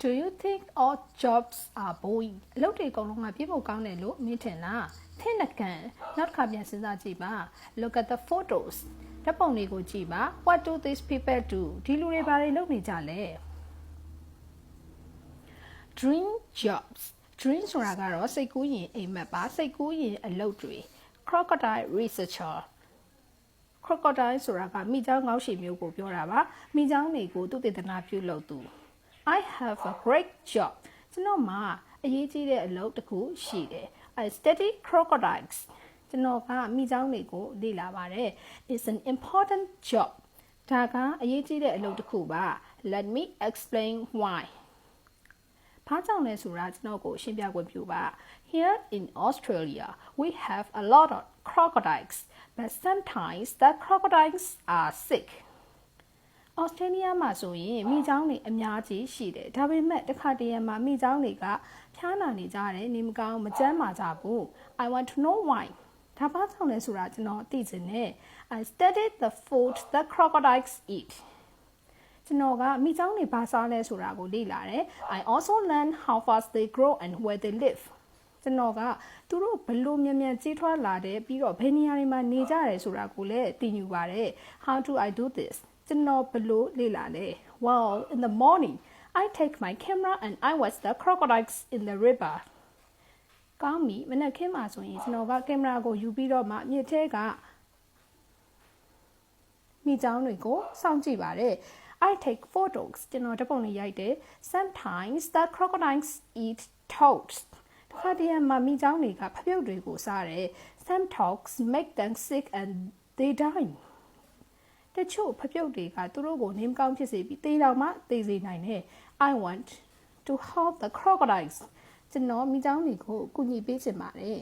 Do you think all jobs are boring အလုပ်တွေအကုန်လုံးကပြည့်ဖို့ကောင်းတယ်လို့မင်းထင်လားထင်တဲ့ကန်နောက်တစ်ခါပြန်စဉ်းစားကြည့်ပါ Look at the photos ဓာတ်ပုံတွေကိုကြည့်ပါ What do these people do ဒီလူတွေဘာတွေလုပ်နေကြလဲ Dream jobs Dream ဆိုတာကတော့စိတ်ကူးရင်အိမ်မက်ပါစိတ်ကူးရင်အလုပ်တွေ Crocodile researcher Crocodile ဆိုတာကမိချောင်းငေါ့ရှည်မျိုးကိုပြောတာပါမိချောင်းတွေကိုသူတည်တနာပြုလုပ်သူ I have a great job ကျွန်တော်မှာအရေးကြီးတဲ့အလုပ်တစ်ခုရှိတယ် I study crocodiles ကျွန်တော်ကမိချောင်းတွေကိုလေ့လာပါတယ် It's an important job ဒါကအရေးကြီးတဲ့အလုပ်တစ်ခုပါ Let me explain why ဘာကြောင့်လဲဆိုတာကျွန်တော်ကိုရှင်းပြခွင့်ပြုပါ Here in Australia we have a lot of crocodiles but sometimes the crocodiles are sick Australia မှာဆိုရင်မိချောင်းတွေအများကြီးရှိတယ်ဒါပေမဲ့တစ်ခါတည်းမှာမိချောင်းတွေကဖျားနာနေကြတယ်နေမကောင်းမကျန်းမာကြဘူး I want to know why ဒါဘာကြောင့်လဲဆိုတာကျွန်တော်သိချင်တယ် I studied the food the crocodiles eat ကျွန်တော်ကမိချောင်းတွေဘာစားလဲဆိုတာကိုလေ့လာတယ် I also learned how fast they grow and where they live ကျွန်တော်ကသူတို့ဘလို့မြန်မြန်ကြီးထွားလာတယ်ပြီးတော့ဘယ်နေရာတွေမှာနေကြတယ်ဆိုတာကိုလည်းသိယူပါတယ် How do I do this ကျွန်တော်ဘလို့လေ့လာလဲ Well in the morning I take my camera and I watch the crocodiles in the river ကောင်းပြီမနက်ခင်းမှာဆိုရင်ကျွန်တော်ကကင်မရာကိုယူပြီးတော့မှမြစ်ထဲကမိချောင်းတွေကိုစောင့်ကြည့်ပါတယ် I take photos ကျွန်တော်ဓာတ်ပုံတွေရိုက်တယ် Sometimes the crocodiles eat toads တစ်ခါတည်းမှာမိချောင်းတွေကဖပြုတ်တွေကိုစားတယ် Some toads make them sick and they die တချို့ဖပြုတ်တွေကသူတို့ကိုနေမကောင်းဖြစ်စေပြီးတေးတောင်မှသေစေနိုင်တယ် I want to help the crocodiles ကျွန်တော်မိချောင်းတွေကိုကူညီပေးချင်ပါတယ်